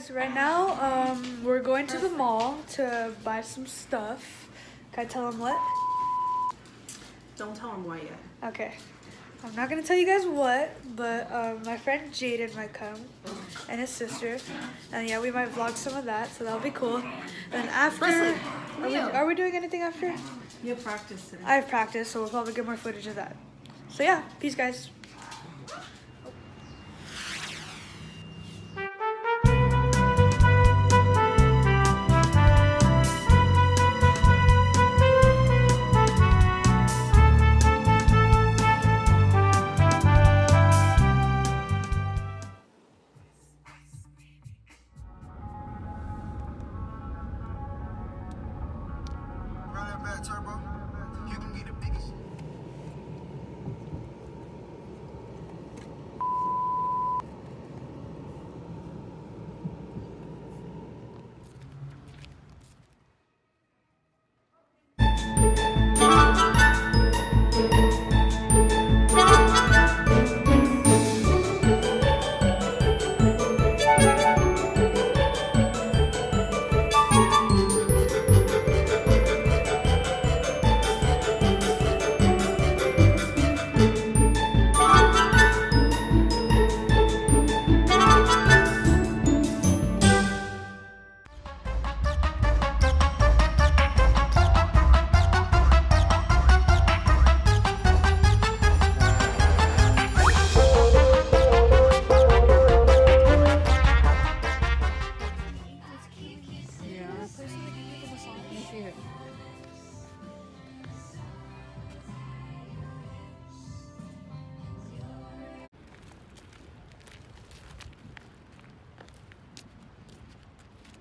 guys, right now we're going to the mall to buy some stuff. Can I tell them what? Don't tell them what yet. Okay. I'm not gonna tell you guys what, but my friend Jaden might come and his sister, and yeah, we might vlog some of that, so that'll be cool. And after, are we doing anything after? You have practice today. I have practice, so we'll probably get more footage of that. So yeah, peace guys. Turbo, you can be the biggest.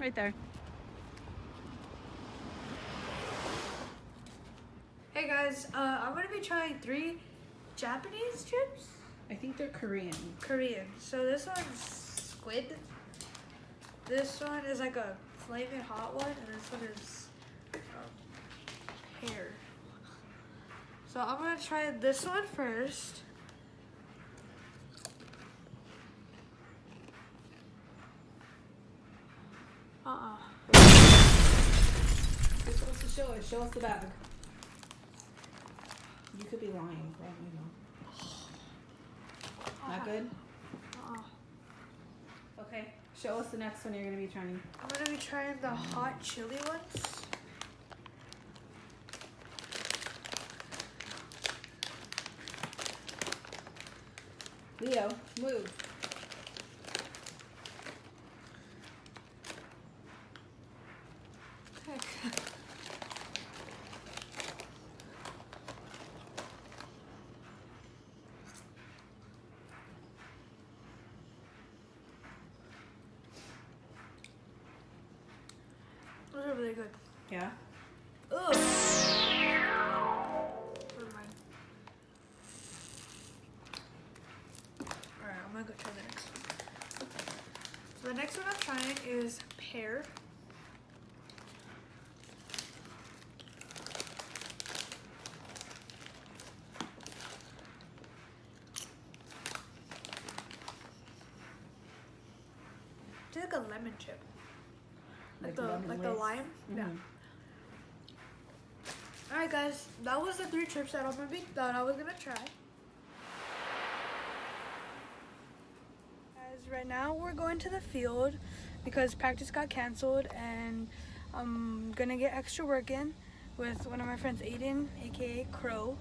Right there. Hey guys, I'm gonna be trying 3 Japanese chips. I think they're Korean. Korean. So this one's squid. This one is like a flaming hot one, and this one is pear. So I'm gonna try this one first. You're supposed to show it. Show us the bag. You could be lying, but we know. Not good? Okay. Show us the next one you're going to be trying. I'm gonna be trying the hot chili ones. Leo, move. Those are really good. Yeah? Ugh. Never mind. Alright, I'm gonna go try the next one. So the next one I'm trying is pear. It's like a lemon chip. Like the lime? Mm-hmm. Yeah. Alright guys, that was the 3 chips that I was gonna try. Guys, right now we're going to the field because practice got canceled, and I'm gonna get extra work in with one of my friends, Aiden, aka Crow,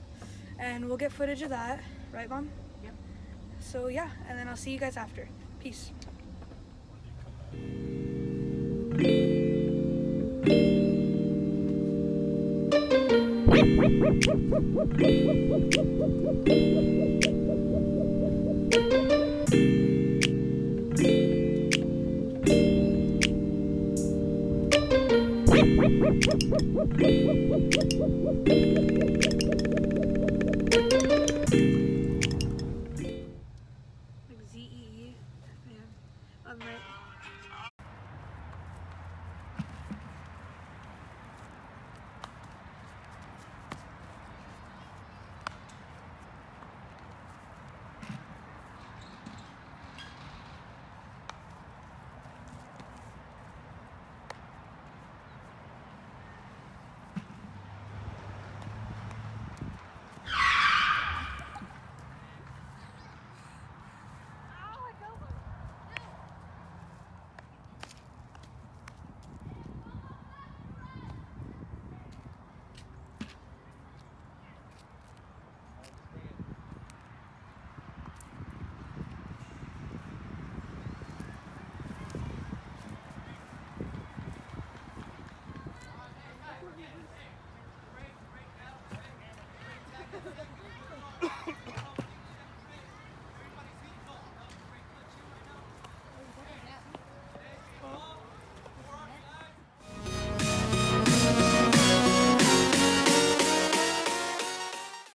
and we'll get footage of that, right Mom? Yep. So yeah, and then I'll see you guys after. Peace. Like Z-E-E. Yeah. I'm right. Yes.